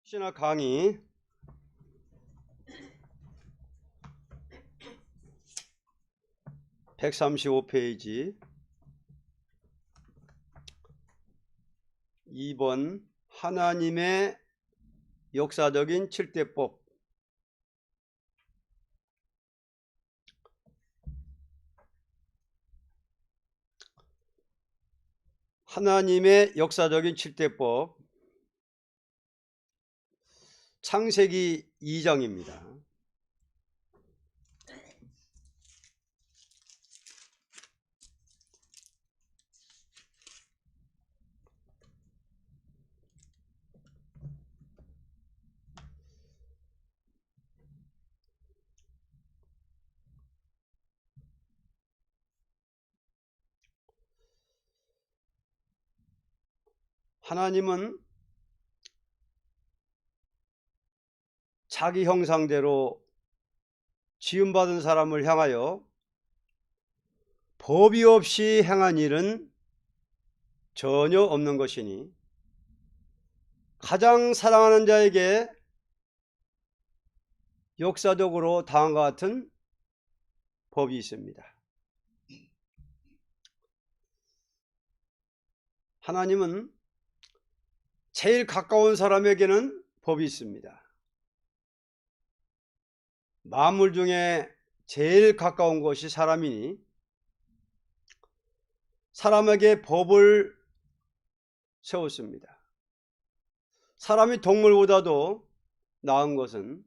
신학 강의 135페이지 2번 하나님의 역사적인 7대법. 하나님의 역사적인 7대법, 창세기 2장입니다. 하나님은 자기 형상대로 지음받은 사람을 향하여 법이 없이 행한 일은 전혀 없는 것이니 가장 사랑하는 자에게 역사적으로 다음과 같은 법이 있습니다. 하나님은 제일 가까운 사람에게는 법이 있습니다. 만물 중에 제일 가까운 것이 사람이니 사람에게 법을 세웠습니다. 사람이 동물보다도 나은 것은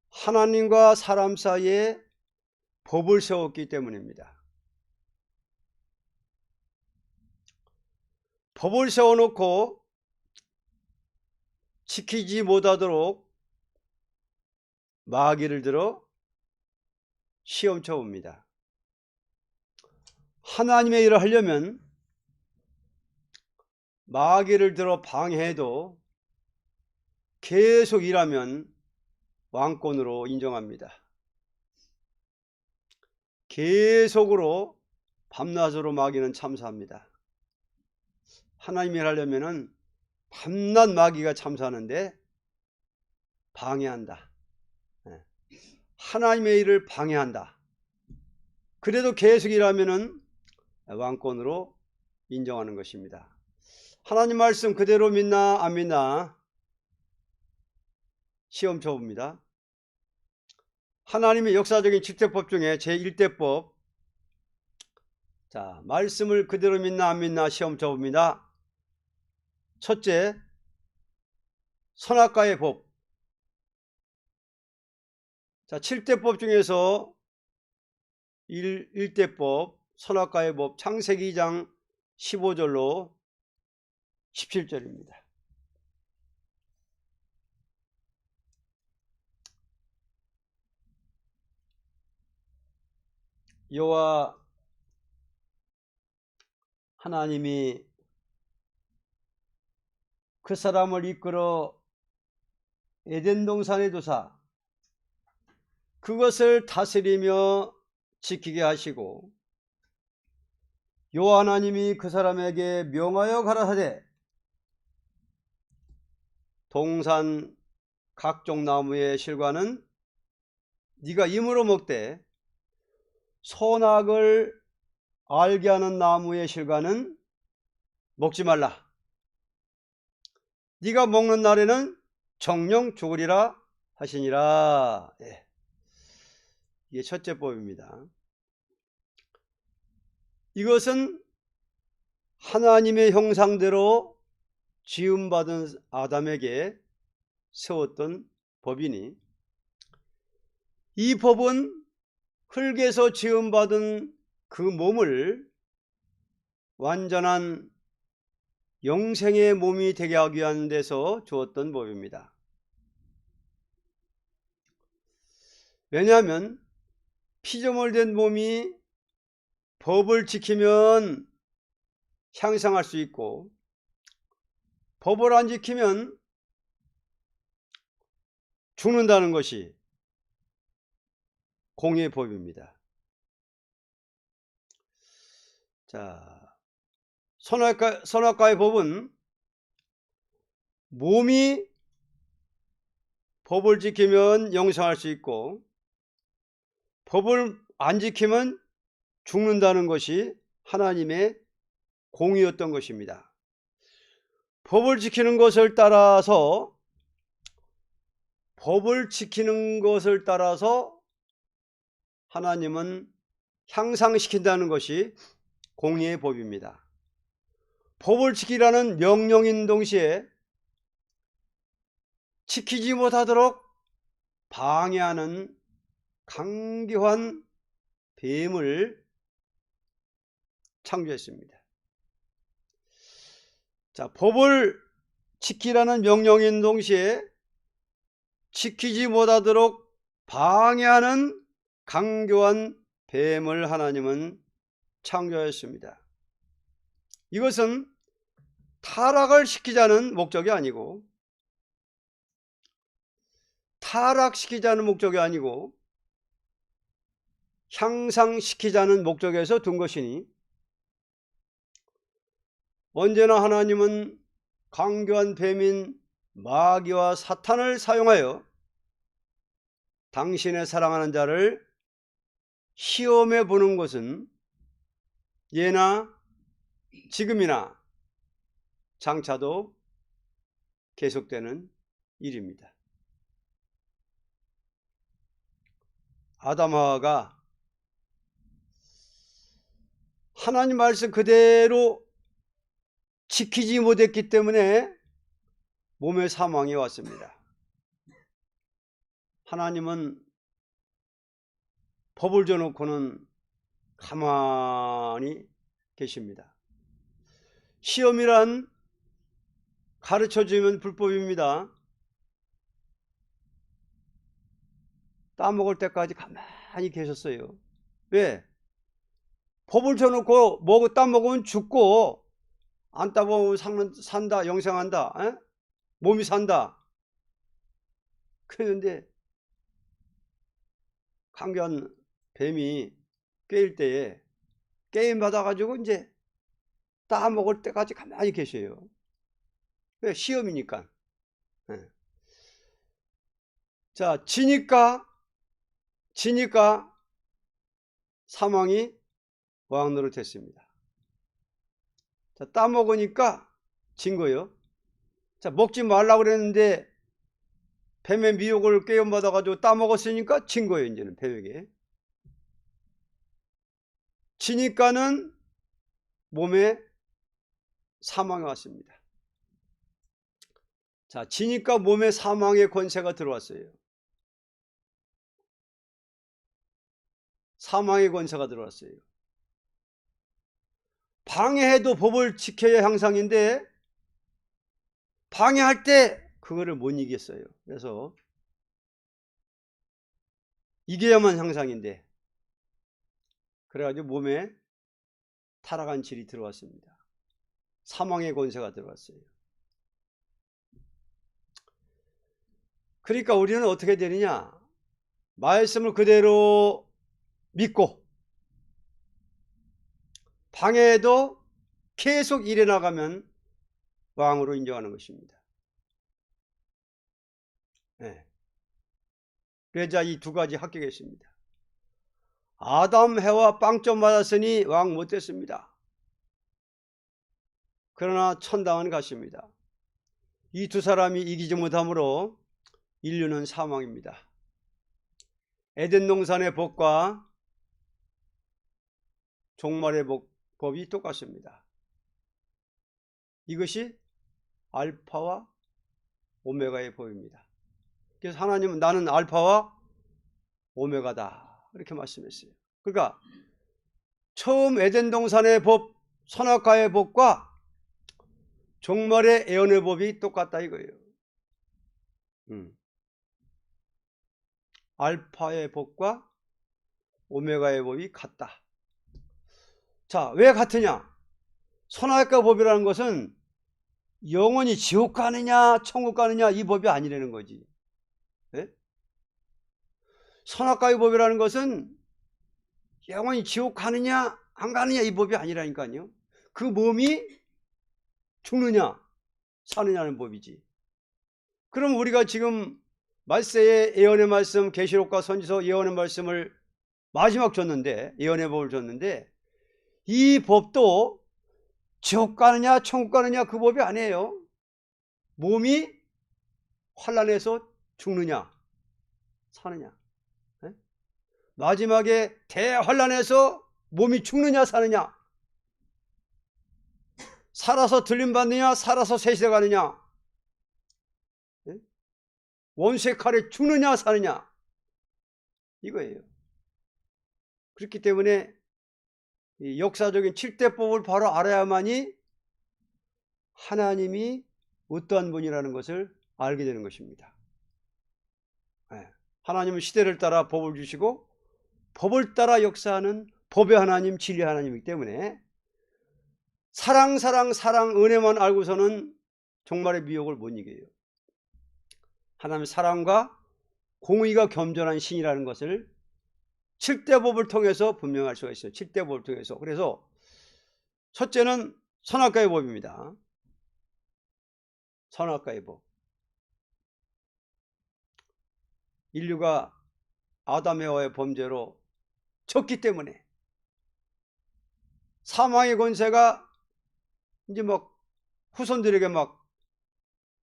하나님과 사람 사이에 법을 세웠기 때문입니다. 법을 세워놓고 지키지 못하도록 마귀를 들어 시험쳐 봅니다. 하나님의 일을 하려면 마귀를 들어 방해해도 계속 일하면 왕권으로 인정합니다. 계속으로 밤낮으로 마귀는 참사합니다. 하나님의 일을 하려면 밤낮 마귀가 참사하는데 방해한다. 하나님의 일을 방해한다. 그래도 계속 일하면 왕권으로 인정하는 것입니다. 하나님 말씀 그대로 믿나 안 믿나 시험 쳐봅니다. 하나님의 역사적인 7대법 중에 제1대법, 자, 말씀을 그대로 믿나 안 믿나 시험 쳐봅니다. 첫째, 선악과의 법. 자, 7대법 중에서 1대법 선악과의 법, 창세기 2장 15절로 17절입니다. 여호와 하나님이 그 사람을 이끌어 에덴 동산에 두사 그것을 다스리며 지키게 하시고 여호와 하나님이 그 사람에게 명하여 가라사대 동산 각종 나무의 실과는 네가 임으로 먹되 선악을 알게 하는 나무의 실과는 먹지 말라. 네가 먹는 날에는 정령 죽으리라 하시니라. 이게 첫째 법입니다. 이것은 하나님의 형상대로 지음받은 아담에게 세웠던 법이니 이 법은 흙에서 지음받은 그 몸을 완전한 영생의 몸이 되게 하기 위한 데서 주었던 법입니다. 왜냐하면 피조물된 몸이 법을 지키면 향상할 수 있고 법을 안 지키면 죽는다는 것이 공의 법입니다. 자, 선악과의 법은 몸이 법을 지키면 영생할 수 있고 법을 안 지키면 죽는다는 것이 하나님의 공의였던 것입니다. 법을 지키는 것을 따라서 하나님은 향상시킨다는 것이 공의의 법입니다. 법을 지키라는 명령인 동시에 지키지 못하도록 방해하는 강경한 뱀을 창조했습니다. 자, 법을 지키라는 명령인 동시에 지키지 못하도록 방해하는 강교한 뱀을 하나님은 창조했습니다. 이것은 타락을 시키자는 목적이 아니고 향상시키자는 목적에서 둔 것이니 언제나 하나님은 강교한 뱀인 마귀와 사탄을 사용하여 당신의 사랑하는 자를 시험해 보는 것은 예나 지금이나 장차도 계속되는 일입니다. 아담하와가 하나님 말씀 그대로 지키지 못했기 때문에 몸의 사망이 왔습니다. 하나님은 법을 줘놓고는 가만히 계십니다. 시험이란 가르쳐주면 불법입니다. 따먹을 때까지 가만히 계셨어요. 왜? 법을 줘놓고 따먹으면 죽고 안 따먹으면 산다, 영생한다, 에? 몸이 산다. 그랬는데 강교한 뱀이 꿰일 때에 게임 받아가지고 이제 따먹을 때까지 가만히 계셔요. 왜? 시험이니까. 네. 자, 지니까 사망이 왕노릇했습니다. 자, 따먹으니까 진 거예요. 자, 먹지 말라고 그랬는데 뱀의 미혹을 깨움받아가지고 따먹었으니까 진 거예요. 이제는 뱀에게. 지니까는 몸에 사망이 왔습니다. 자, 지니까 몸에 사망의 권세가 들어왔어요. 사망의 권세가 들어왔어요. 방해해도 법을 지켜야 향상인데 방해할 때 그거를 못 이겼어요. 그래서 이겨야만 향상인데 그래가지고 몸에 타락한 질이 들어왔습니다. 사망의 권세가 들어왔어요. 그러니까 우리는 어떻게 되느냐? 말씀을 그대로 믿고 방해해도 계속 일해 나가면 왕으로 인정하는 것입니다. 네. 그래자 이 두 가지 합격이 있습니다. 아담 해와 빵점 맞았으니 왕 못됐습니다. 그러나 천당은 갔습니다. 이 두 사람이 이기지 못함으로 인류는 사망입니다. 에덴 동산의 법과 종말의 법이 똑같습니다. 이것이 알파와 오메가의 법입니다. 그래서 하나님은 나는 알파와 오메가다 이렇게 말씀했어요. 그러니까 처음 에덴 동산의 법, 선악과의 법과 종말의 애언의 법이 똑같다 이거예요. 알파의 법과 오메가의 법이 같다. 자, 왜 같으냐? 선악과 법이라는 것은 영원히 지옥 가느냐 천국 가느냐 이 법이 아니라는 거지. 네? 선악과의 법이라는 것은 영원히 지옥 가느냐 안 가느냐 이 법이 아니라니까요. 그 몸이 죽느냐 사느냐는 법이지. 그럼 우리가 지금 말세의 예언의 말씀, 계시록과 선지서 예언의 말씀을 마지막 줬는데, 예언의 법을 줬는데, 이 법도 지옥 가느냐 천국 가느냐 그 법이 아니에요. 몸이 환난에서 죽느냐 사느냐. 네? 마지막에 대환난에서 몸이 죽느냐 사느냐, 살아서 들림받느냐 살아서 세시대 가느냐, 네? 원수의 칼에 죽느냐 사느냐, 이거예요. 그렇기 때문에 이 역사적인 7대법을 바로 알아야만이 하나님이 어떠한 분이라는 것을 알게 되는 것입니다. 하나님은 시대를 따라 법을 주시고 법을 따라 역사하는 법의 하나님, 진리의 하나님이기 때문에 사랑 은혜만 알고서는 종말의 미혹을 못 이겨요. 하나님의 사랑과 공의가 겸존한 신이라는 것을 7대법을 통해서 분명할 수가 있어요. 7대법을 통해서. 그래서 첫째는 선악과의 법입니다. 선악과의 법. 인류가 아담 에와의 범죄로 졌기 때문에 사망의 권세가 이제 막 후손들에게 막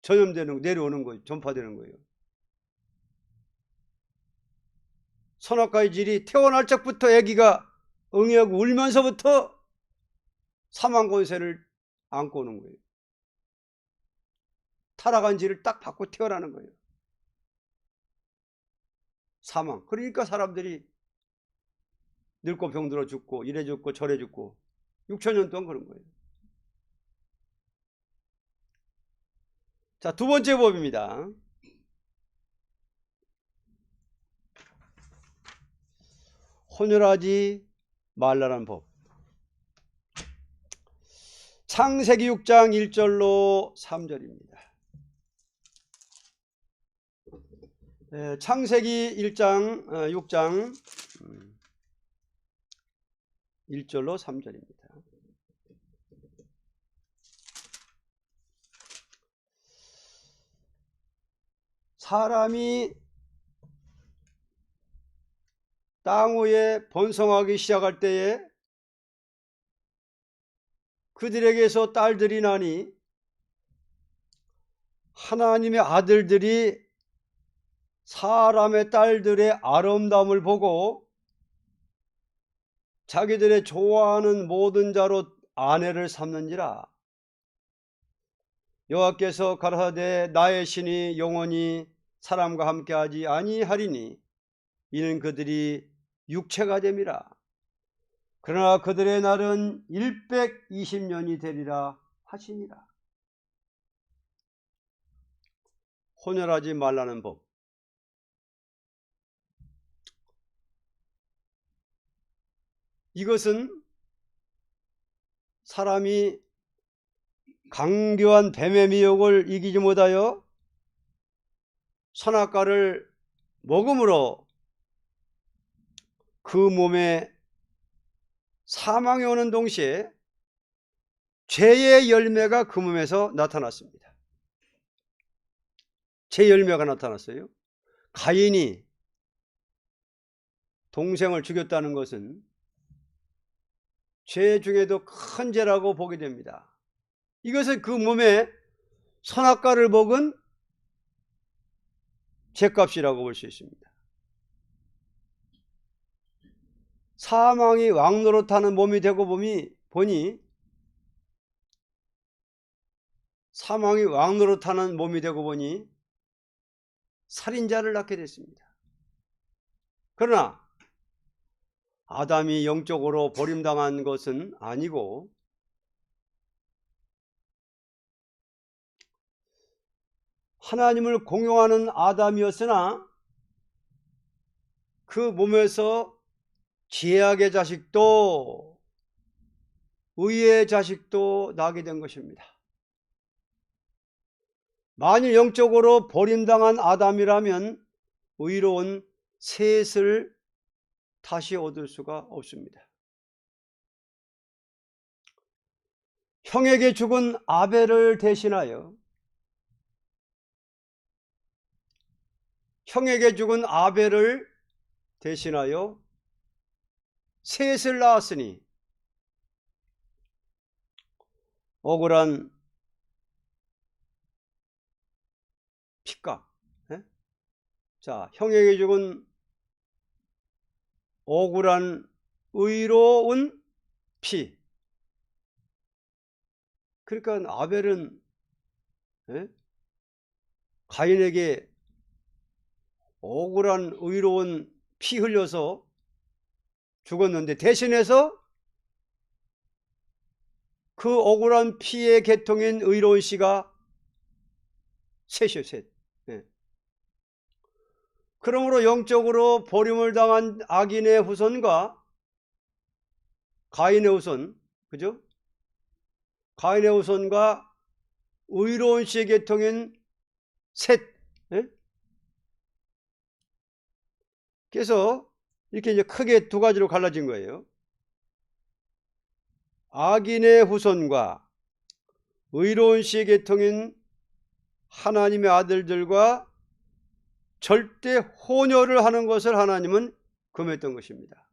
전염되는, 내려오는 거예요. 전파되는 거예요. 선악과의 질이 태어날 적부터 아기가 응애하고 울면서부터 사망 권세를 안고 오는 거예요. 타락한 질을 딱 받고 태어나는 거예요. 사망. 그러니까 사람들이 늙고 병들어 죽고 이래 죽고 저래 죽고 6천년 동안 그런 거예요. 자, 두 번째 법입니다. 혼혈하지 말라는 법. 창세기 6장 1절로 3절입니다. 창세기 6장 1절로 3절입니다. 사람이 땅 위에 번성하기 시작할 때에 그들에게서 딸들이 나니 하나님의 아들들이 사람의 딸들의 아름다움을 보고 자기들의 좋아하는 모든 자로 아내를 삼는지라. 여호와께서 가라사대 나의 신이 영원히 사람과 함께하지 아니하리니 이는 그들이 육체가 됨이라. 그러나 그들의 날은 120년이 되리라 하시니라. 혼혈하지 말라는 법. 이것은 사람이 강교한 뱀의 미혹을 이기지 못하여 선악과를 먹음으로 그 몸에 사망이 오는 동시에 죄의 열매가 그 몸에서 나타났습니다. 죄 열매가 나타났어요. 가인이 동생을 죽였다는 것은 죄 중에도 큰 죄라고 보게 됩니다. 이것은 그 몸에 선악과를 먹은 죄값이라고 볼 수 있습니다. 사망이 왕노릇하는 몸이 되고 보니 사망이 왕노릇하는 몸이 되고 보니 살인자를 낳게 됐습니다. 그러나 아담이 영적으로 버림당한 것은 아니고 하나님을 공용하는 아담이었으나 그 몸에서 죄악의 자식도 의의 자식도 나게 된 것입니다. 만일 영적으로 버림당한 아담이라면 의로운 셋을 다시 얻을 수가 없습니다. 형에게 죽은 아벨을 대신하여 셋을 낳았으니 억울한 피값. 예? 자, 형에게 죽은 억울한 의로운 피. 그러니까 아벨은 가인에게 억울한 의로운 피 흘려서 죽었는데 대신해서 그 억울한 피의 계통인 의로운 씨가 셋이요, 셋. 그러므로 영적으로 버림을 당한 악인의 후손과 가인의 후손, 그죠? 가인의 후손과 의로운 씨의 계통인 셋. 그래서 이렇게 이제 크게 두 가지로 갈라진 거예요. 악인의 후손과 의로운 씨의 계통인 하나님의 아들들과 절대 혼혈을 하는 것을 하나님은 금했던 것입니다.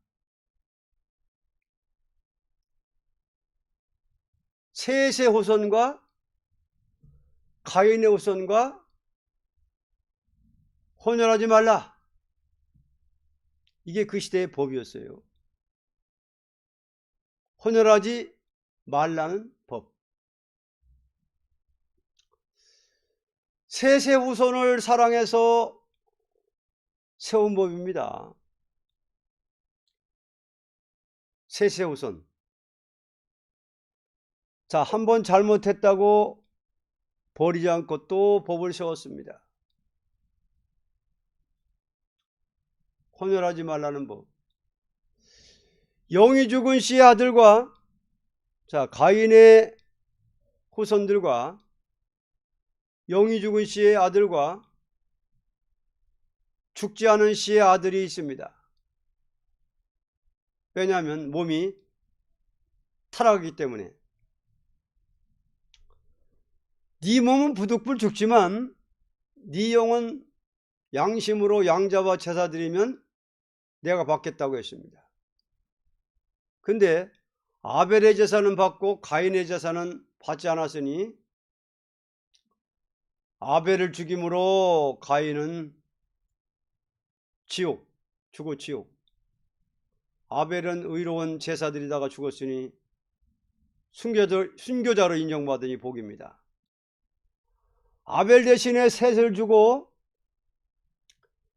셋의 후손과 가인의 후손과 혼혈하지 말라. 이게 그 시대의 법이었어요. 혼혈하지 말라는 법. 셋의 후손을 사랑해서 세운 법입니다. 셋의 후손. 자, 한번 잘못했다고 버리지 않고 또 법을 세웠습니다. 혼혈하지 말라는 법. 영이 죽은 씨의 아들과, 자, 가인의 후손들과 영이 죽은 씨의 아들과 죽지 않은 씨의 아들이 있습니다. 왜냐하면 몸이 타락하기 때문에. 네 몸은 부득불 죽지만 네 영은 양심으로 양자와 제사 드리면 내가 받겠다고 했습니다. 근데 아벨의 제사는 받고 가인의 제사는 받지 않았으니 아벨을 죽임으로 가인은 지옥, 죽어 지옥. 아벨은 의로운 제사드리다가 죽었으니 순교자로 인정받으니 복입니다. 아벨 대신에 셋을 주고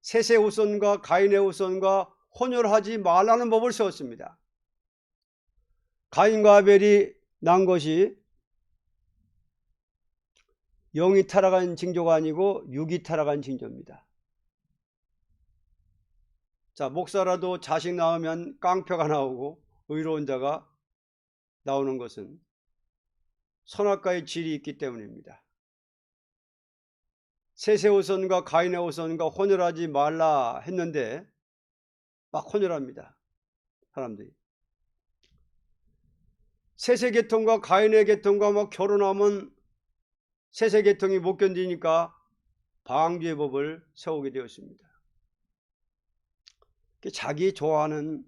셋의 후손과 가인의 후손과 혼혈하지 말라는 법을 세웠습니다. 가인과 아벨이 난 것이 영이 타락한 징조가 아니고 육이 타락한 징조입니다. 자, 목사라도 자식 낳으면 깡표가 나오고 의로운 자가 나오는 것은 선악과의 질이 있기 때문입니다. 셋의 후손과 가인의 후손과 혼혈하지 말라 했는데 막 혼혈합니다. 사람들이. 셋의 계통과 가인의 계통과 막 결혼하면 셋의 계통이 못 견디니까 방주의 법을 세우게 되었습니다. 자기 좋아하는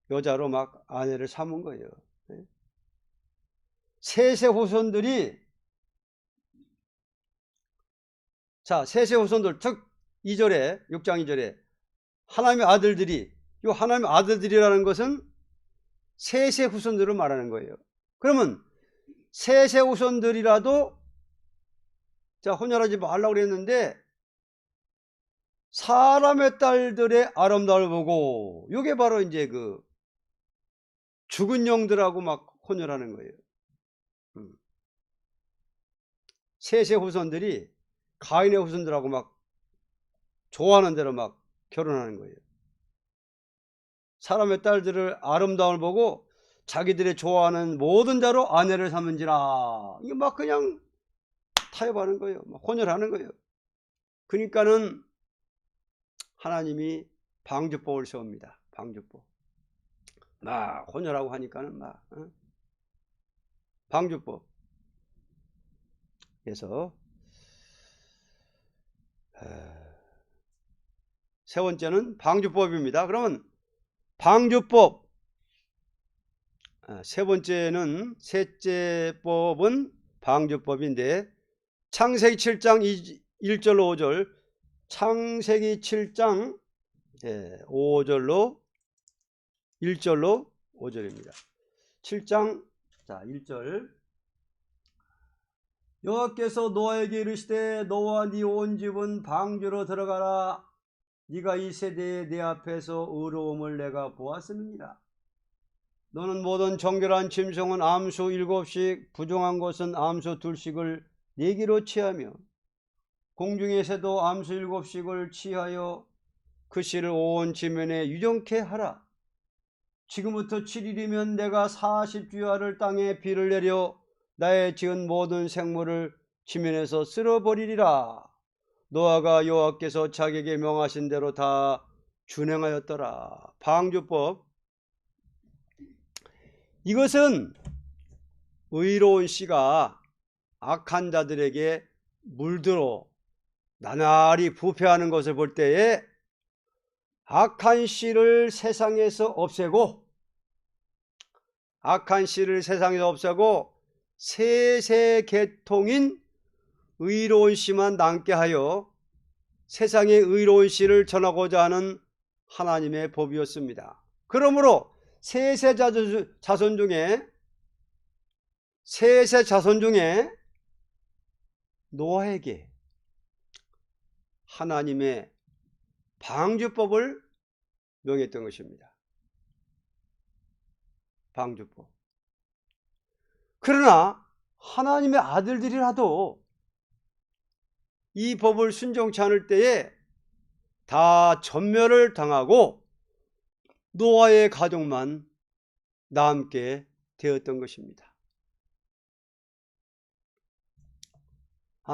여자로 막 아내를 삼은 거예요. 셋의 후손들이, 자, 셋의 후손들, 즉 2절에 6장 2절에 하나님의 아들들이, 이 하나님의 아들들이라는 것은 셋의 후손들을 말하는 거예요. 그러면 셋의 후손들이라도, 자, 혼혈하지 말라고 그랬는데 사람의 딸들의 아름다움을 보고, 이게 바로 이제 그 죽은 영들하고 막 혼혈하는 거예요. 셋의 후손들이 가인의 후손들하고 막 좋아하는 대로 막 결혼하는 거예요. 사람의 딸들을 아름다움을 보고 자기들의 좋아하는 모든 자로 아내를 삼은지라. 이게 막 그냥 타협하는 거예요. 막 혼혈하는 거예요. 그러니까는 하나님이 방주법을 세웁니다. 방주법. 막 혼혈하고 하니까는 막 방주법. 그래서 세 번째는 방주법입니다. 그러면 방주법, 세 번째는, 셋째 법은 방주법인데, 창세기 7장 1절로 5절, 창세기 7장 5절로 1절로 5절입니다. 7장 1절. 여호와께서 노아에게 이르시되 너와 네 온 집은 방주로 들어가라. 네가 이 세대에 내 앞에서 의로움을 내가 보았음이니라. 너는 모든 정결한 짐승은 암수 7씩, 부정한 것은 암수 2씩을 네기로 취하며 공중의 새도 암수 7씩을 취하여 그 씨를 온 지면에 유정케 하라. 지금부터 7일이면 내가 40주야를 땅에 비를 내려 나의 지은 모든 생물을 지면에서 쓸어버리리라. 노아가 여호와께서 자기에게 명하신 대로 다 준행하였더라. 방주법. 이것은 의로운 씨가 악한 자들에게 물들어 나날이 부패하는 것을 볼 때에 악한 씨를 세상에서 없애고, 악한 씨를 세상에서 없애고 세세계통인 의로운 씨만 남게 하여 세상의 의로운 씨를 전하고자 하는 하나님의 법이었습니다. 그러므로 셋의 자손 중에 노아에게 하나님의 방주법을 명했던 것입니다. 방주법. 그러나 하나님의 아들들이라도 이 법을 순종치 않을 때에 다 전멸을 당하고 노아의 가족만 남게 되었던 것입니다.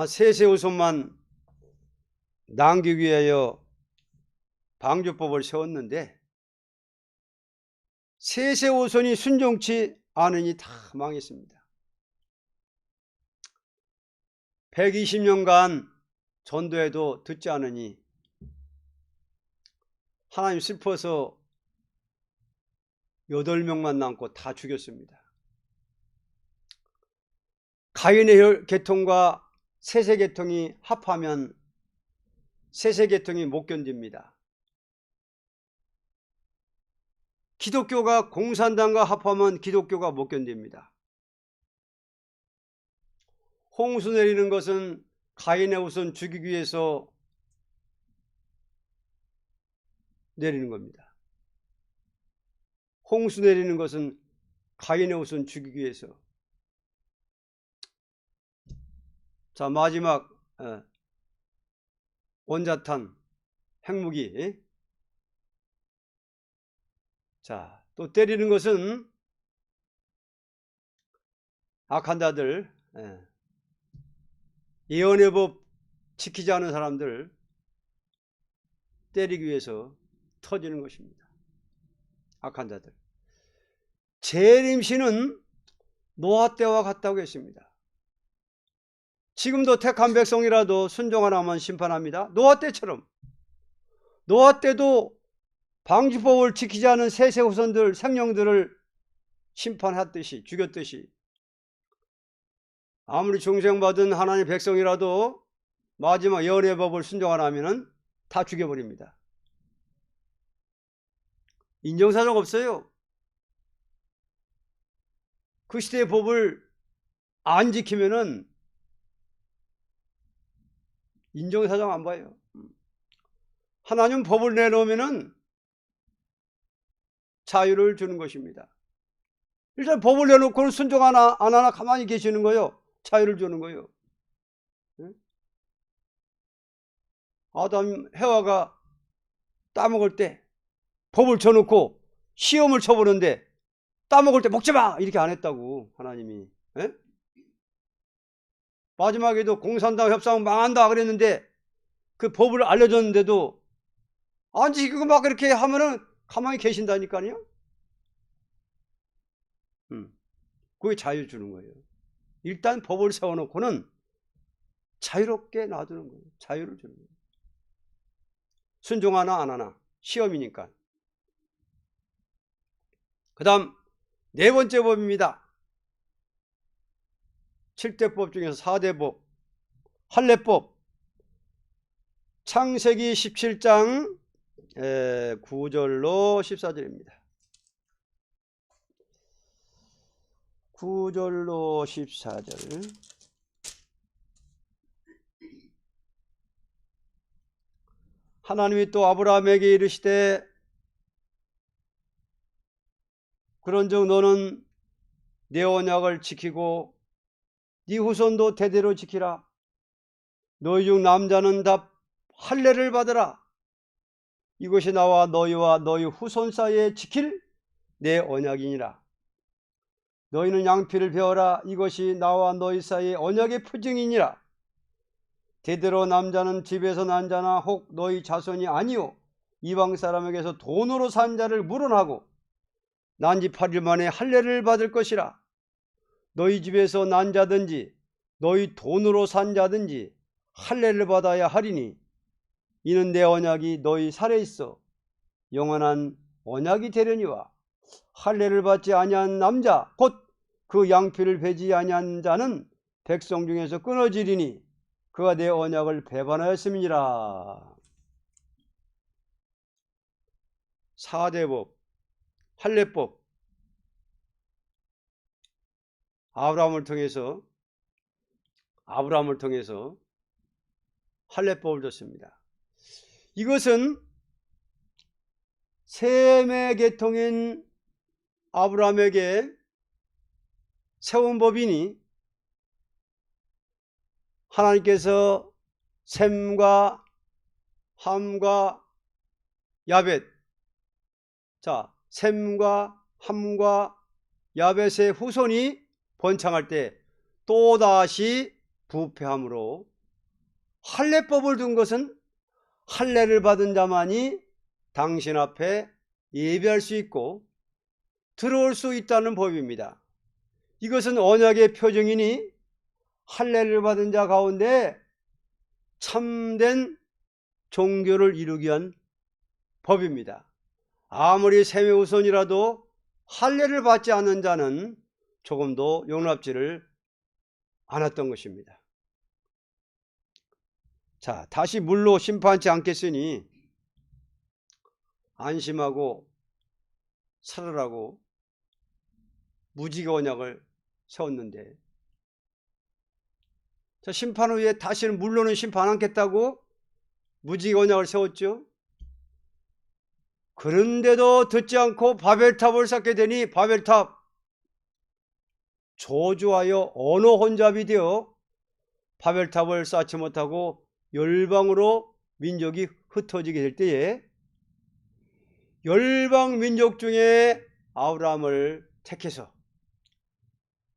셋의 후손만 남기기 위하여 방주법을 세웠는데 셋의 후손이 순종치 않으니 다 망했습니다. 120년간 전도해도 듣지 않으니 하나님 슬퍼서 8명만 남고 다 죽였습니다. 가인의 계통과 셋의 계통이 합하면 셋의 계통이 못 견딥니다. 기독교가 공산당과 합하면 기독교가 못 견딥니다. 홍수 내리는 것은 가인의 후손 죽이기 위해서 내리는 겁니다. 홍수 내리는 것은 가인의 후손 죽이기 위해서. 자, 마지막 원자탄 핵무기. 자, 또 때리는 것은 악한 자들, 예언의 법 지키지 않은 사람들 때리기 위해서 터지는 것입니다. 악한 자들. 재림신은 노아 때와 같다고 했습니다. 지금도 택한 백성이라도 순종 안 하면 심판합니다. 노아 때처럼. 노아 때도 방주법을 지키지 않은 셋의 후손들, 생명들을 심판했듯이, 죽였듯이, 아무리 중생받은 하나님의 백성이라도 마지막 예언의 법을 순종 안 하면 다 죽여버립니다. 인정사정 없어요. 그 시대의 법을 안 지키면은 인정사정 안 봐요. 하나님 법을 내놓으면은 자유를 주는 것입니다. 일단 법을 내놓고는 순종 안 하나 가만히 계시는 거예요. 자유를 주는 거예요. 아담, 해와가 따먹을 때 법을 쳐놓고 시험을 쳐보는데 따먹을 때 먹지 마! 이렇게 안 했다고 하나님이. 마지막에도 공산당 협상 망한다 그랬는데 그 법을 알려줬는데도 안 지키고 막 그렇게 하면은 가만히 계신다니까요. 그게 자유 주는 거예요. 일단 법을 세워놓고는 자유롭게 놔두는 거예요. 자유를 주는 거예요. 순종하나 안 하나 시험이니까. 그 다음 네 번째 법입니다. 7대 법 중에서 4대 법, 할례법. 창세기 17장 9절로 14절입니다. 9절로 14절. 하나님이 또 아브라함에게 이르시되 그런즉 너는 내 언약을 지키고 네 후손도 대대로 지키라. 너희 중 남자는 다 할례를 받으라. 이것이 나와 너희와 너희 후손 사이에 지킬 내 언약이니라. 너희는 양피를 베어라. 이것이 나와 너희 사이의 언약의 표징이니라. 대대로 남자는 집에서 난 자나 혹 너희 자손이 아니요 이방 사람에게서 돈으로 산 자를 물어나고 난지 8일 만에 할례를 받을 것이라. 너희 집에서 난 자든지 너희 돈으로 산 자든지 할례를 받아야 하리니 이는 내 언약이 너희 살에 있어 영원한 언약이 되려니와 할례를 받지 아니한 남자 곧 그 양피를 베지 아니한 자는 백성 중에서 끊어지리니 그가 내 언약을 배반하였음이니라. 4대법 할례법. 아브라함을 통해서 할례법을 줬습니다. 이것은 셈의 계통인 아브라함에게 세운 법이니 하나님께서 셈과 함과 야벳, 자 셈과 함과 야벳의 후손이 번창할 때 또다시 부패함으로 할례법을 둔 것은 할례를 받은 자만이 당신 앞에 예배할 수 있고 들어올 수 있다는 법입니다. 이것은 언약의 표징이니 할례를 받은 자 가운데 참된 종교를 이루기 위한 법입니다. 아무리 셈의 후손이라도 할례를 받지 않는 자는 조금도 용납지를 않았던 것입니다. 자, 다시 물로 심판치 않겠으니 안심하고 살으라고 무지개 언약을 세웠는데, 자, 심판 후에 다시는 물로는 심판 않겠다고 무지개 언약을 세웠죠. 그런데도 듣지 않고 바벨탑을 쌓게 되니 바벨탑 저주하여 언어 혼잡이 되어 바벨탑을 쌓지 못하고 열방으로 민족이 흩어지게 될 때에 열방 민족 중에 아브라함을 택해서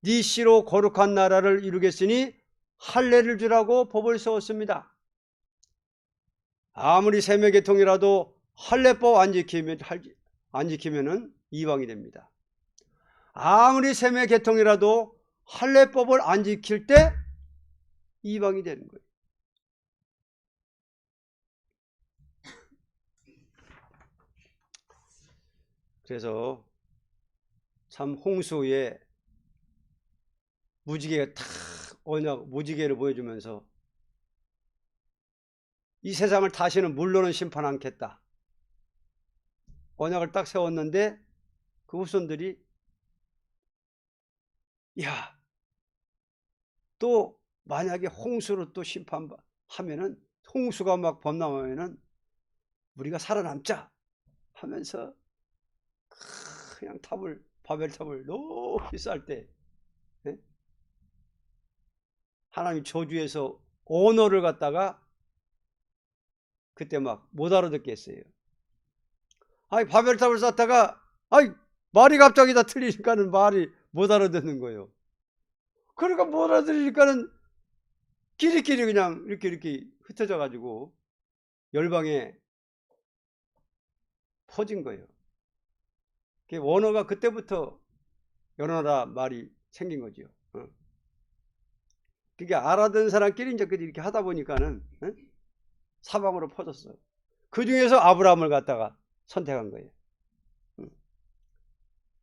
네 씨로 거룩한 나라를 이루겠으니 할례를 주라고 법을 세웠습니다. 아무리 셈의 계통이라도 할례법 안 지키면은 이방이 됩니다. 아무리 셈의 계통이라도 할례법을 안 지킬 때 이방이 되는 거예요. 그래서 참 홍수에 무지개가 탁 무지개를 보여주면서 이 세상을 다시는 물로는 심판 않겠다. 언약을 딱 세웠는데 그 후손들이 야, 또 만약에 홍수로 또 심판하면은 홍수가 막 범람하면은 우리가 살아남자 하면서 그냥 바벨탑을 높이 쌓을 때 하나님 저주에서 언어를 갖다가 그때 막 못 알아듣게 했어요. 아니 바벨탑을 쌓다가 말이 갑자기 다 틀리니까는 말이 못 알아듣는 거예요. 그러니까 못 알아들으니까는 끼리끼리 그냥 이렇게 흩어져 가지고 열방에 퍼진 거예요. 원어가 그때부터 여러 나라 말이 생긴 거죠. 그게 알아듣는 사람끼리 이제 이렇게 하다 보니까는 사방으로 퍼졌어요. 그 중에서 아브라함을 갖다가 선택한 거예요.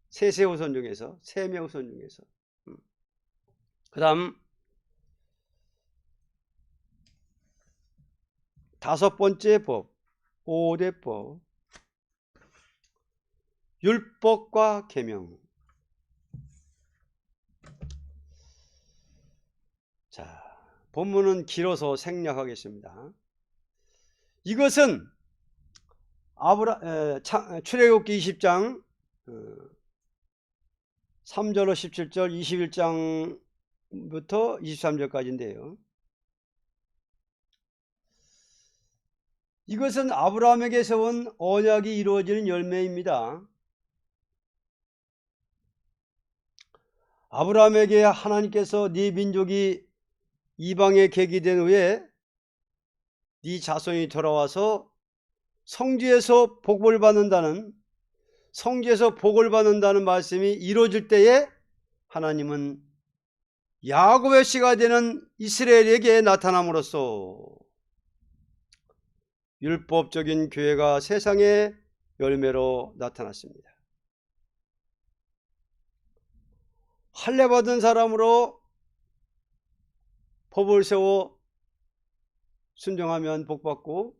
셋의 후손 중에서, 셈의 후손 중에서. 그 다음 다섯 번째 법, 5대 법, 율법과 계명. 자, 본문은 길어서 생략하겠습니다. 이것은 출애굽기 20장 3절로 17절, 21장부터 23절까지인데요. 이것은 아브라함에게 세운 언약이 이루어지는 열매입니다. 아브라함에게 하나님께서 네 민족이 이방에 계기된 후에 네 자손이 돌아와서 성지에서 복을 받는다는 말씀이 이루어질 때에 하나님은 야곱의 씨가 되는 이스라엘에게 나타남으로써 율법적인 교회가 세상의 열매로 나타났습니다. 할례 받은 사람으로 법을 세워 순종하면 복받고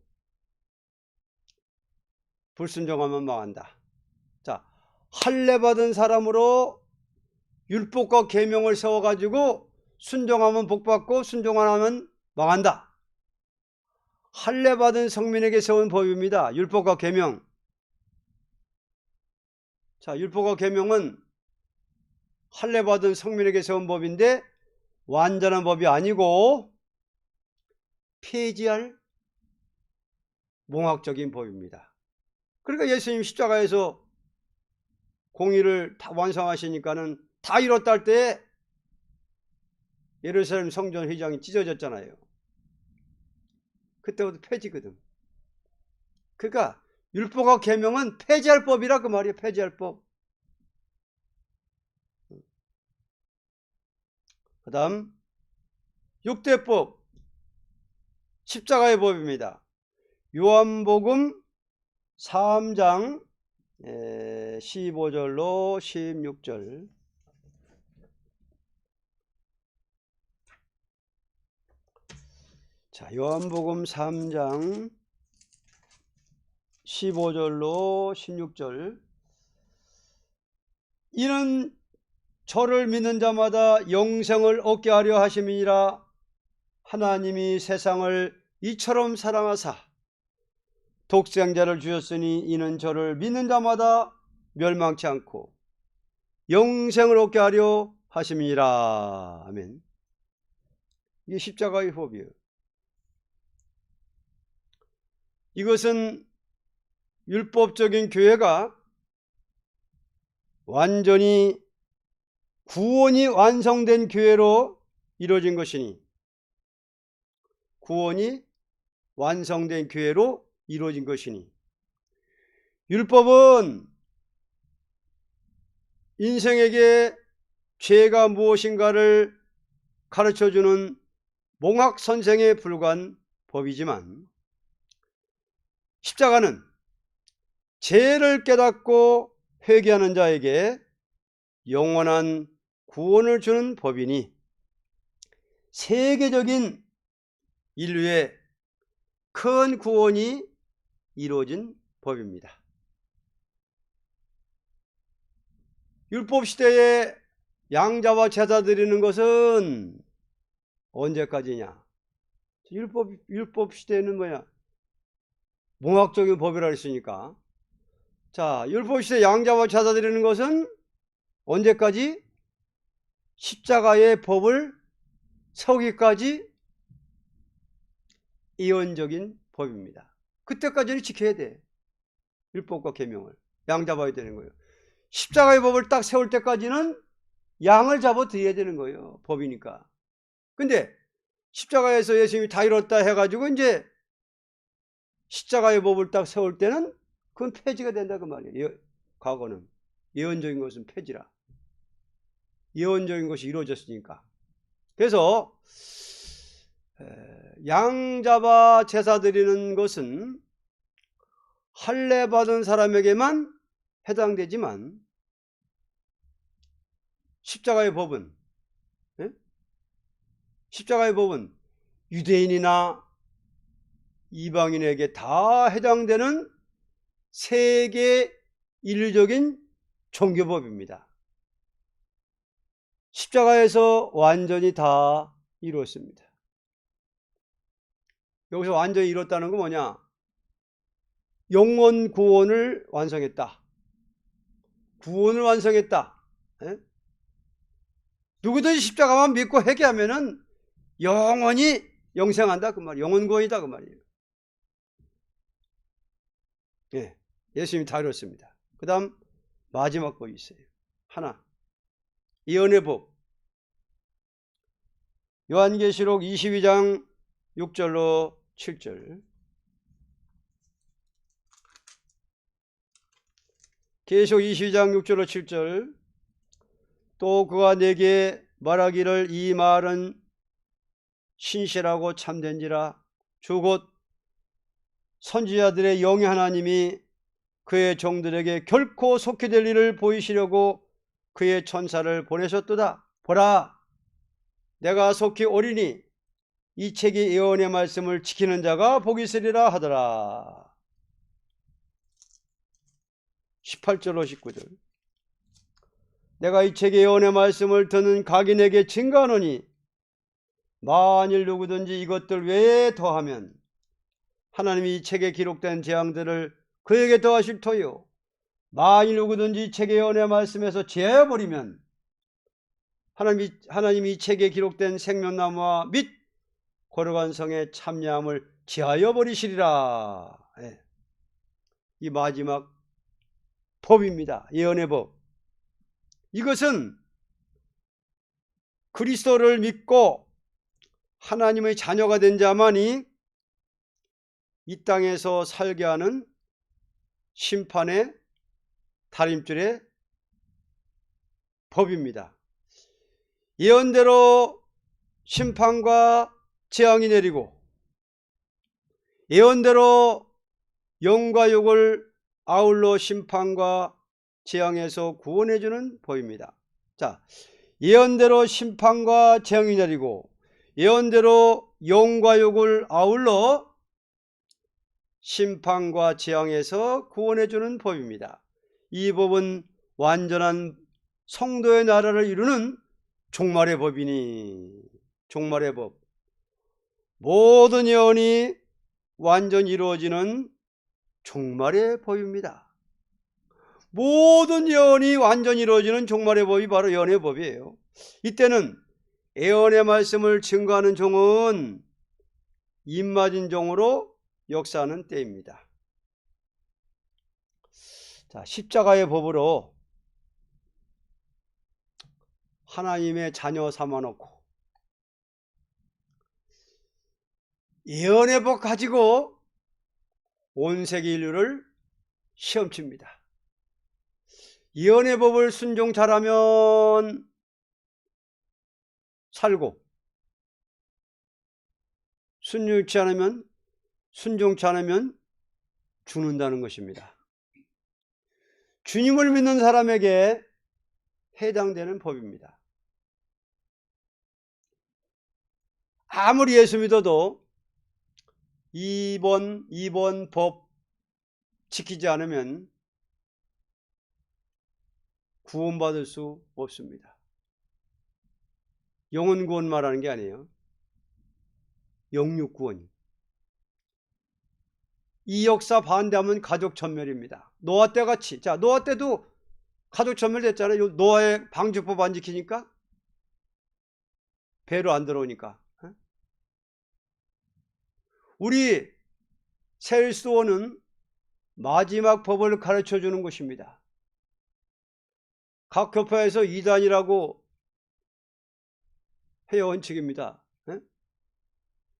불순종하면 망한다. 자, 할례 받은 사람으로 율법과 계명을 세워가지고 순종하면 복받고 순종 안 하면 망한다. 할례 받은 성민에게 세운 법입니다. 율법과 계명. 자, 율법과 계명은 할례 받은 성민에게 세운 법인데 완전한 법이 아니고 폐지할 몽학적인 법입니다. 그러니까 예수님 십자가에서 공의를 다 완성하시니까는 다 이뤘다 할 때 예루살렘 성전 회장이 찢어졌잖아요. 그때부터 폐지거든. 그러니까 율법과 계명은 폐지할 법이라 그 말이에요. 폐지할 법. 그 다음 6대법, 십자가의 법입니다. 요한복음 3장 15절로 16절. 자, 요한복음 3장 15절로 16절. 이는 저를 믿는 자마다 영생을 얻게 하려 하심이니라. 하나님이 세상을 이처럼 사랑하사 독생자를 주셨으니 이는 저를 믿는 자마다 멸망치 않고 영생을 얻게 하려 하심이니라. 아멘. 이게 십자가의 법이에요. 이것은 율법적인 교회가 완전히 구원이 완성된 교회로 이루어진 것이니, 구원이 완성된 교회로 이루어진 것이니, 율법은 인생에게 죄가 무엇인가를 가르쳐주는 몽학 선생에 불과한 법이지만, 십자가는 죄를 깨닫고 회개하는 자에게 영원한 구원을 주는 법이니 세계적인 인류의 큰 구원이 이루어진 법입니다. 율법 시대에 양자와 제사 드리는 것은 언제까지냐? 율법 시대에는 뭐냐? 몽학적인 법이라 했으니까. 자, 율법 시대 양자와 제사 드리는 것은 언제까지? 십자가의 법을 세우기까지 예언적인 법입니다. 그때까지는 지켜야 돼. 율법과 계명을 양 잡아야 되는 거예요. 십자가의 법을 딱 세울 때까지는 양을 잡아 드려야 되는 거예요. 법이니까. 근데 십자가에서 예수님이 다 이뤘다 해가지고 이제 십자가의 법을 딱 세울 때는 그건 폐지가 된다 그 말이에요. 과거는 예언적인 것은 폐지라. 예언적인 것이 이루어졌으니까. 그래서 양 잡아 제사 드리는 것은 할례 받은 사람에게만 해당되지만 십자가의 법은 십자가의 법은 유대인이나 이방인에게 다 해당되는 세계 인류적인 종교법입니다. 십자가에서 완전히 다 이루었습니다. 여기서 완전히 이뤘다는 건 뭐냐? 영원 구원을 완성했다. 구원을 완성했다. 누구든지 십자가만 믿고 회개하면은 영원히 영생한다 그 말이에요. 영원 구원이다 그 말이에요. 예, 예수님이 다 이뤘습니다. 그 다음 마지막 법이 있어요. 하나, 예언의 법. 요한계시록 22장 6절로 7절. 계시록 22장 6절로 7절. 또 그가 내게 말하기를 이 말은 신실하고 참된지라. 주 곧 선지자들의 영의 하나님이 그의 종들에게 결코 속히 될 일을 보이시려고 그의 천사를 보내셨도다. 보라, 내가 속히 오리니 이 책의 예언의 말씀을 지키는 자가 복이 있으리라 하더라. 18절로 19절. 내가 이 책의 예언의 말씀을 듣는 각인에게 증거하노니 만일 누구든지 이것들 외에 더하면 하나님이 이 책에 기록된 재앙들을 그에게 더하실 터요, 만일 누구든지 이 책의 예언의 말씀에서 제하여버리면 하나님이 이 책에 기록된 생명나무와 및 거룩한 성의 참여함을 제하여버리시리라. 이 마지막 법입니다. 예언의 법. 이것은 그리스도를 믿고 하나님의 자녀가 된 자만이 이 땅에서 살게 하는 심판의 다림줄의 법입니다. 예언대로 심판과 재앙이 내리고 예언대로 영과 육을 아울러 심판과 재앙에서 구원해주는 법입니다. 자, 예언대로 심판과 재앙이 내리고 예언대로 영과 육을 아울러 심판과 재앙에서 구원해주는 법입니다. 이 법은 완전한 성도의 나라를 이루는 종말의 법이니, 종말의 법. 모든 예언이 완전히 이루어지는 종말의 법입니다. 모든 예언이 완전히 이루어지는 종말의 법이 바로 예언의 법이에요. 이때는 예언의 말씀을 증거하는 종은 입맞은 종으로 역사하는 때입니다. 자, 십자가의 법으로 하나님의 자녀 삼아놓고 예언의 법 가지고 온 세계 인류를 시험칩니다. 예언의 법을 순종 잘하면 살고 순종치 않으면 죽는다는 것입니다. 주님을 믿는 사람에게 해당되는 법입니다. 아무리 예수 믿어도 이번 법 지키지 않으면 구원받을 수 없습니다. 영혼 구원 말하는 게 아니에요. 영육 구원. 이 역사 반대하면 가족 전멸입니다. 노아 때 같이. 자, 노아 때도 가족 전멸됐잖아요. 노아의 방주법 안 지키니까, 배로 안 들어오니까. 우리 셀수원은 마지막 법을 가르쳐 주는 것입니다. 각 교파에서 이단이라고 해요. 원칙입니다.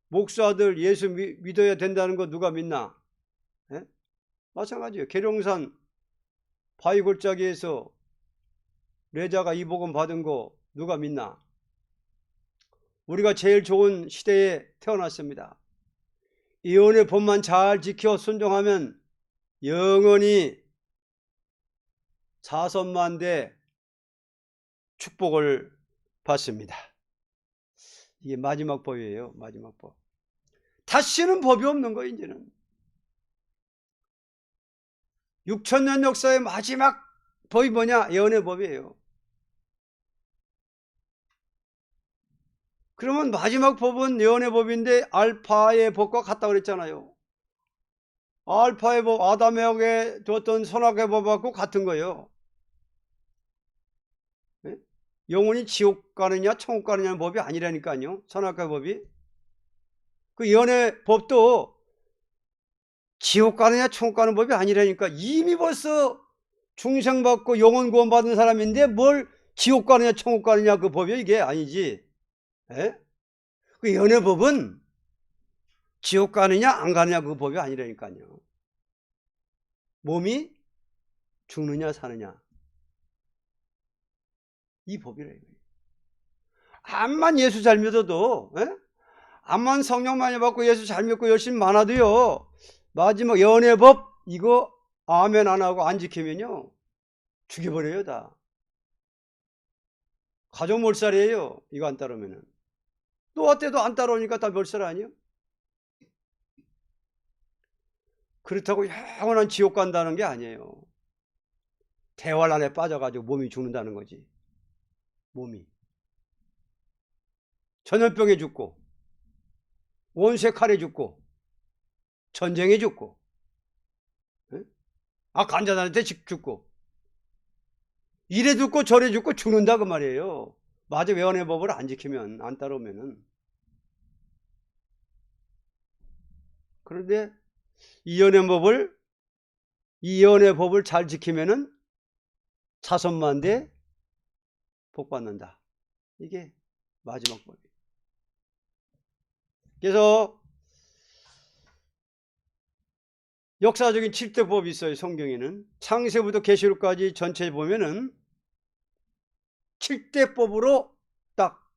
목사들 예수 믿어야 된다는 거 누가 믿나? 마찬가지예요. 계룡산 바위골짜기에서 레자가 이 복음 받은 거 누가 믿나? 우리가 제일 좋은 시대에 태어났습니다. 예언의 법만 잘 지켜 순종하면 영원히 자선만대 축복을 받습니다. 이게 마지막 법이에요. 마지막 법. 다시는 법이 없는 거예요. 이제는 6,000년 역사의 마지막 법이 뭐냐? 예언의 법이에요. 그러면 마지막 법은 예언의 법인데 알파의 법과 같다고 그랬잖아요. 알파의 법, 아담에게 줬던 선악의 법하고 같은 거예요. 네? 영혼이 지옥 가느냐 천국 가느냐는 법이 아니라니까요. 선악의 법이. 그 예언의 법도 지옥 가느냐 천국 가는 법이 아니라니까. 이미 벌써 중생받고 영혼 구원 받은 사람인데 뭘 지옥 가느냐 천국 가느냐 그 법이 이게 아니지. 에? 그 예언의 법은 지옥 가느냐 안 가느냐 그 법이 아니라니까요. 몸이 죽느냐 사느냐 이 법이라 이거예요. 암만 예수 잘 믿어도, 암만 성령 많이 받고 예수 잘 믿고 열심히 많아도요, 마지막 예언의 법 이거 아멘 안 하고 안 지키면요 죽여버려요. 다 가족 몰살이에요. 이거 안 따르면은. 노아 때도 안 따라오니까 다 몰살 아니에요? 그렇다고 영원한 지옥 간다는 게 아니에요. 대활란에 빠져가지고 몸이 죽는다는 거지. 몸이 전염병에 죽고 원수의 칼에 죽고 전쟁에 죽고 간자단한테 죽고 이래 죽고 저래 죽고 죽는다 그 말이에요. 맞아. 예언의 법을 안 지키면, 안 따라오면은. 그런데 이 예언의 법을 잘 지키면은 자손만대 복 받는다. 이게 마지막 법이에요. 그래서 역사적인 7대 법이 있어요. 성경에는 창세부터 계시록까지 전체 보면은 7대 법으로 딱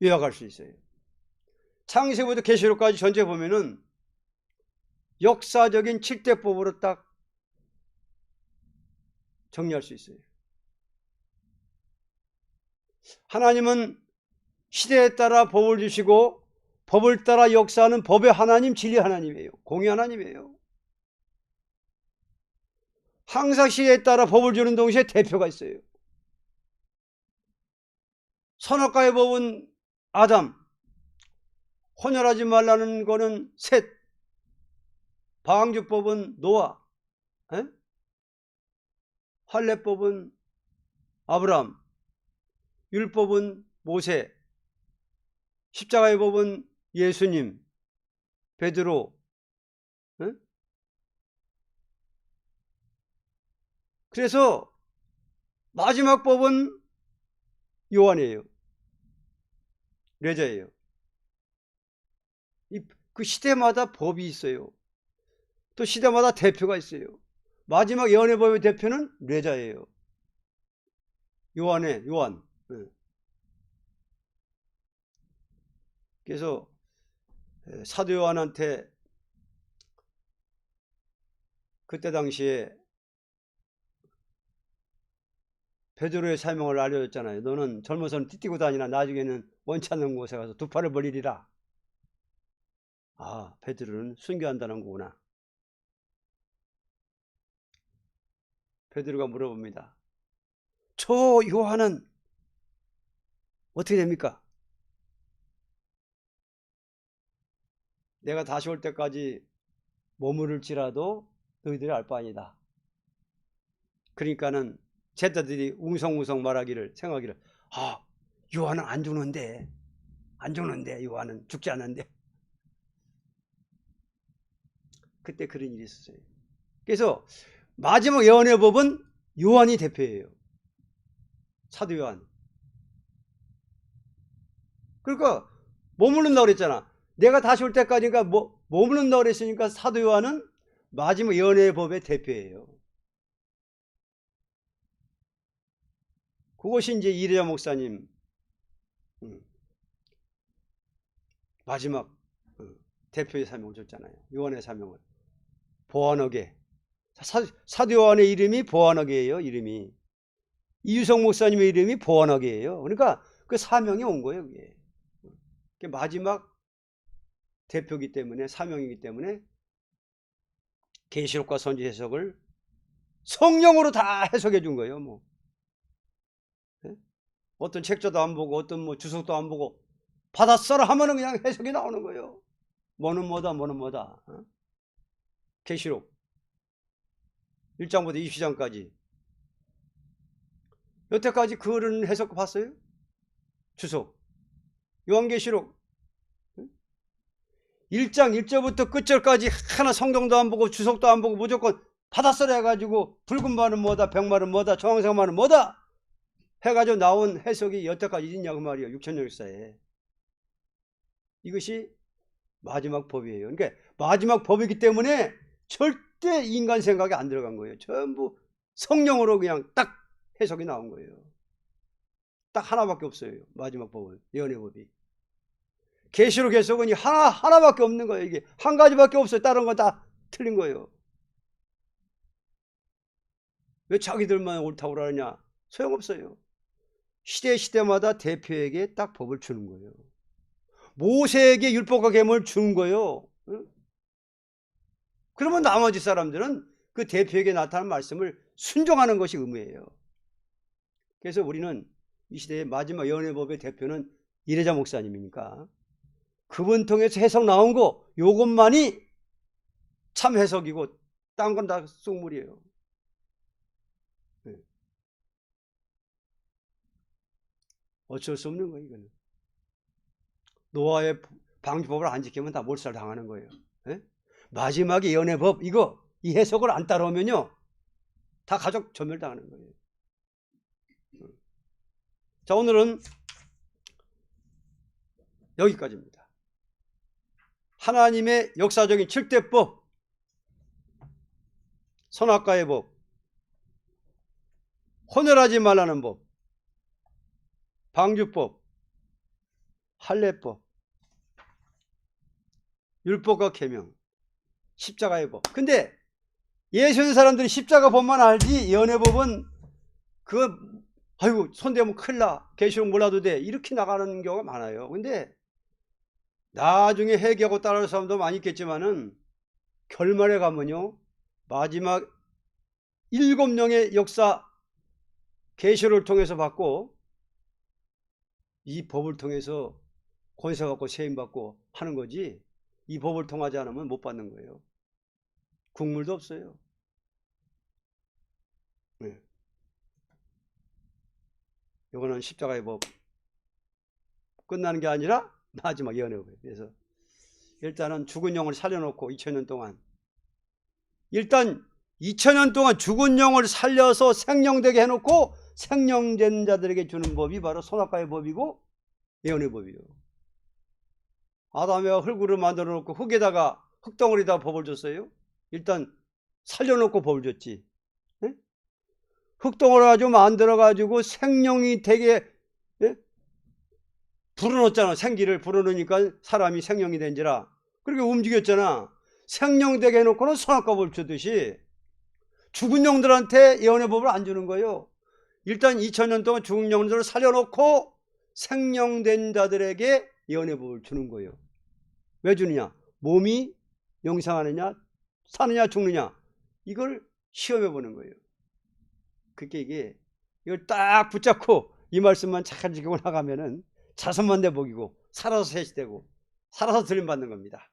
요약할 수 있어요. 창세부터 계시록까지 전체 보면은 역사적인 7대 법으로 딱 정리할 수 있어요. 하나님은 시대에 따라 법을 주시고 법을 따라 역사하는 법의 하나님, 진리 하나님이에요. 공의 하나님이에요. 항상 시대에 따라 법을 주는 동시에 대표가 있어요. 선악과의 법은 아담, 혼혈하지 말라는 거는 셋, 방주법은 노아, 할례법은 아브람, 율법은 모세, 십자가의 법은 예수님, 베드로. 그래서 마지막 법은 요한이에요. 레자예요. 그 시대마다 법이 있어요. 또 시대마다 대표가 있어요. 마지막 예언의 법의 대표는 레자예요. 요한. 그래서 사도 요한한테 그때 당시에 베드로의 사명을 알려줬잖아요. 너는 젊어서는 띠띠고 다니나 나중에는 원치 않는 곳에 가서 두 팔을 벌리리라. 베드로는 순교한다는 거구나. 베드로가 물어봅니다. 저 요한은 어떻게 됩니까? 내가 다시 올 때까지 머무를지라도 너희들이 알 바 아니다. 그러니까는 제자들이 웅성웅성 생각하기를 요한은 안 죽는데 요한은 죽지 않는데. 그때 그런 일이 있었어요. 그래서 마지막 예언의 법은 요한이 대표예요. 사도 요한. 그러니까 머무른다고 그랬잖아. 내가 다시 올 때까지가 머무른다고 그랬으니까 사도 요한은 마지막 예언의 법의 대표예요. 그것이 이제 이래자 목사님 마지막 대표의 사명을 줬잖아요. 요한의 사명을. 보아너게. 사도 요한의 이름이 보아너게예요. 이름이. 이유성 목사님의 이름이 보아너게예요. 그러니까 그 사명이 온 거예요. 그게 마지막 대표이기 때문에, 사명이기 때문에 계시록과 선지 해석을 성령으로 다 해석해 준 거예요. 뭐 어떤 책자도 안 보고 어떤 뭐 주석도 안 보고 받아 써라 하면은 그냥 해석이 나오는 거예요. 뭐는 뭐다 뭐는 뭐다. 계시록 1장부터 20장까지 여태까지 그런 해석 봤어요? 주석 요한계시록 1장 1절부터 끝절까지 하나 성경도 안 보고 주석도 안 보고 무조건 받아 써라 해가지고 붉은 말은 뭐다 백말은 뭐다 정황상 말은 뭐다 해가지고 나온 해석이 여태까지 있냐고 말이에요. 6천년 역사에. 이것이 마지막 법이에요. 그러니까 마지막 법이기 때문에 절대 인간 생각이 안 들어간 거예요. 전부 성령으로 그냥 딱 해석이 나온 거예요. 딱 하나밖에 없어요. 마지막 법은 예언의 법이. 계시록 해석은 하나밖에 없는 거예요. 이게 한 가지밖에 없어요. 다른 건 다 틀린 거예요. 왜 자기들만 옳다고 그러느냐? 소용없어요. 시대마다 대표에게 딱 법을 주는 거예요. 모세에게 율법과 계명을 주는 거예요. 그러면 나머지 사람들은 그 대표에게 나타난 말씀을 순종하는 것이 의무예요. 그래서 우리는 이 시대의 마지막 예언의 법의 대표는 이래자 목사님이니까 그분 통해서 해석 나온 거 요것만이 참 해석이고 딴 건 다 쑥물이에요. 어쩔 수 없는 거예요. 이거는 노아의 방주법을 안 지키면 다 몰살 당하는 거예요. 마지막에 예언의 법 이 해석을 안 따라오면요 다 가족 전멸당하는 거예요. 자, 오늘은 여기까지입니다. 하나님의 역사적인 7대법, 선악과의 법, 혼혈하지 말라는 법, 방주법, 할례법, 율법과 계명, 십자가의 법. 근데 예수 있는 사람들이 십자가 법만 알지 예언의 법은 그거 아이고 손대면 큰일 나 계시록 몰라도 돼 이렇게 나가는 경우가 많아요. 근데 나중에 회개하고 따라올 사람도 많이 있겠지만은 결말에 가면요 마지막 7명의 역사 계시록을 통해서 받고 이 법을 통해서 권세 받고 세임 받고 하는 거지 이 법을 통하지 않으면 못 받는 거예요. 국물도 없어요. 네. 이거는 십자가의 법 끝나는 게 아니라 마지막 예언의 법이에요. 그래서 일단은 죽은 영을 살려놓고 2000년 동안 일단 2000년 동안 죽은 영을 살려서 생명되게 해놓고 생명된 자들에게 주는 법이 바로 선악과의 법이고 예언의 법이에요. 아담과 흙으로 만들어 놓고 흙에다가 흙덩어리에다 법을 줬어요. 일단 살려놓고 법을 줬지. 네? 흙덩어리 가지고 만들어가지고 생명이 되게 네? 불어넣었잖아. 생기를 불어넣으니까 사람이 생명이 된지라 그렇게 움직였잖아. 생명되게 해놓고는 선악과 법을 주듯이 죽은 영들한테 예언의 법을 안 주는 거예요. 일단 2000년 동안 죽은 영들을 살려놓고 생명된 자들에게 예언의 법을 주는 거예요. 왜 주느냐? 몸이 영생하느냐 사느냐 죽느냐 이걸 시험해 보는 거예요. 그게 이걸 딱 붙잡고 이 말씀만 잘 지키고 나가면은 자손만 대복이고 살아서 셋이 되고 살아서 들림받는 겁니다.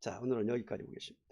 자, 오늘은 여기까지 보겠습니다.